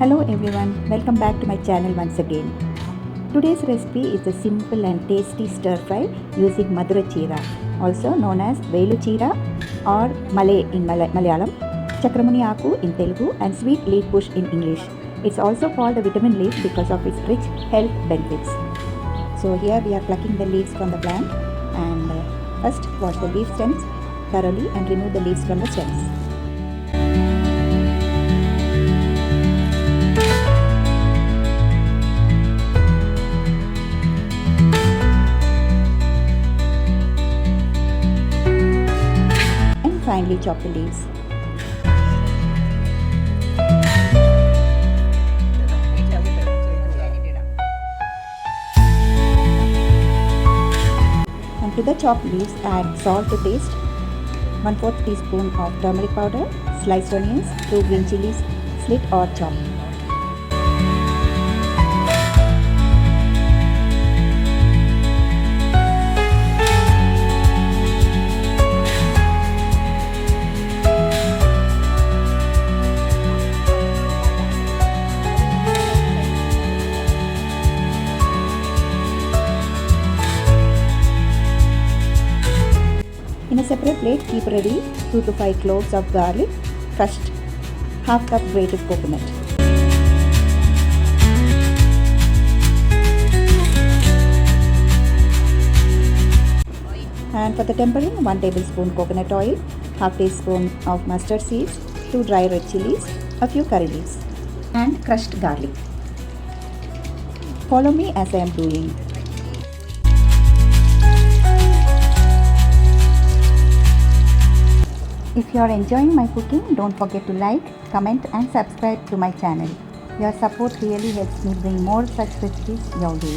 Hello everyone, welcome back to my channel once again. Today's recipe is a simple and tasty stir fry using Madhura Cheera, also known as Cheera or Malay in Malayalam, chakramuniaaku in Telugu and sweet leaf bush in English. It's also called a vitamin leaf because of its rich health benefits. So here we are plucking the leaves from the plant and first wash the leaf stems thoroughly and remove the leaves from the stems. Finely chop the leaves. And to the chopped leaves add salt to taste, 1/4 teaspoon of turmeric powder, sliced onions, 2 green chilies, slit or chopped. In a separate plate, keep ready 2 to 5 cloves of garlic, crushed, half cup grated coconut. And for the tempering, 1 tablespoon coconut oil, half teaspoon of mustard seeds, 2 dry red chilies, a few curry leaves, and crushed garlic. Follow me as I am doing. If you are enjoying my cooking, don't forget to like, comment and subscribe to my channel. Your support really helps me bring more such recipes your way.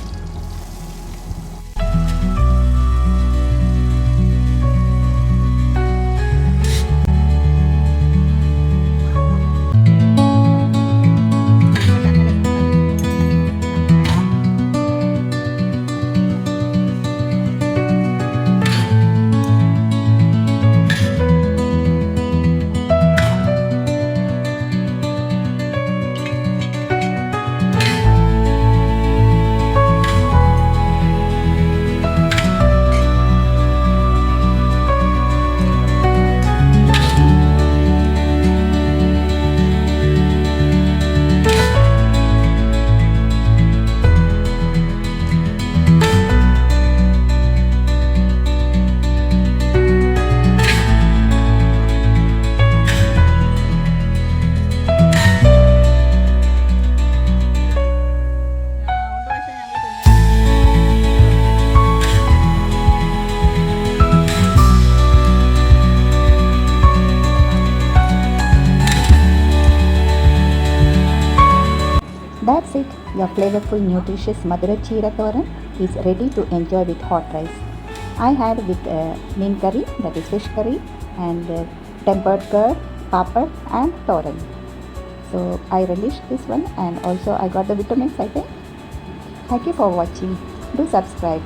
That's it, your flavorful, nutritious Madhura Cheera Thoran is ready to enjoy with hot rice. I had with neem curry, that is fish curry, and tempered curd, papad and thoran. So I relished this one and also I got the vitamins, I think. Thank you for watching. Do subscribe.